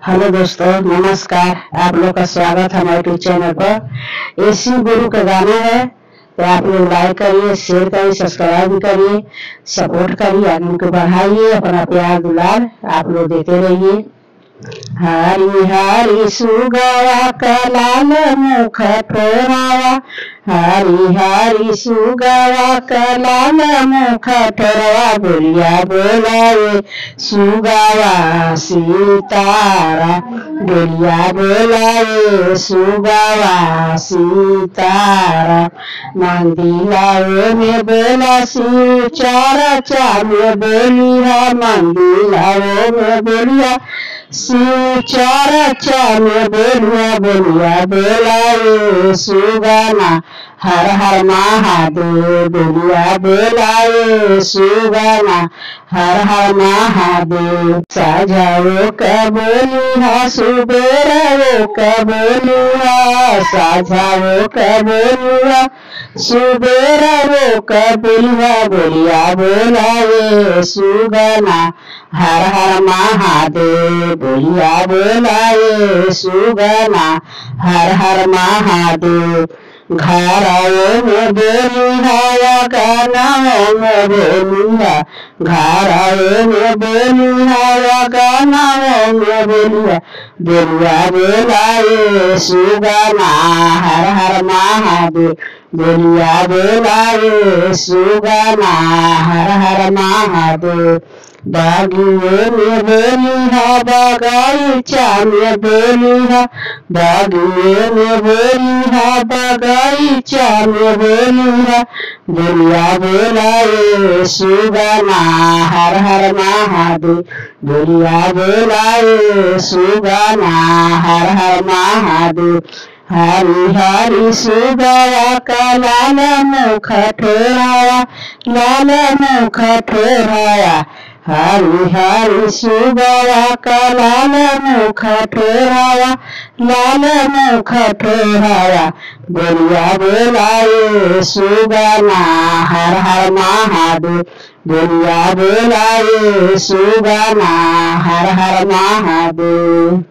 Hello दोस्तों, नमस्कार। आप लोग का स्वागत है हमारे यूट्यूब चैनल पर। एसी गुरु का गाना है तो आप लोग लाइक करिए, शेयर करिए, सब्सक्राइब भी करिए, सपोर्ट करिए, आगे उनको बढ़ाइए। अपना प्यार दुलार आप लोग देते रहिए। हरि हरि सुगवा कलाल मुख ठोरावा, हरि हरि सुगवा कलाल मुख ठोरावा, बोलिया बोलाए सुगवा सीतारा, बोलिया बोलाए सुगवा सीतारा। मंदिलाओ में बोला शिव चर्चा में बोलिया, मंदिलाओ में बोलिया शिव चर्चा में बोलिया, बोलिया बोलाए सुगाना, हर हर महादेव, बोलिया बोलाए सुगाना, हर हर महादेव। साझाओ का बोलिया सुबेराओ का बोलिया, साझाओ का बोलिया सुबेराओ का बोलिया, बोलिया बोलाए सुगाना, हर हर महादेव, बोलिया बोलाए सुगाना, हर हर महादेव। घराओ में बोलिया गानाओ में बोलिया, घराओ में बोलिया गानाओ में बोलिया, बोलिया बोलाए सुगाना, हर हर महादेव, बोलिया बोलाए सुगाना, हर हर महादेव। बागिए में बोलिया बगीचा में बोलिया, बागिए में बोलिया बगीचा में बोलिया, बोलिया बोलाए सुगाना, हर हर महादेव, बोलिया बोलाए सुगाना, हर हर महादेव। हरि हरि सुगवा का लाल मुख ठोराया, लाल मुख ठोराया, हरि हरि सुगवा का लाल मुख ठोराया, लाल मुख ठोराया, बोलिया बोलाए सुगाना, हर हर महादेव, बोलिया बोलाए सुगाना, हर हर महादेव।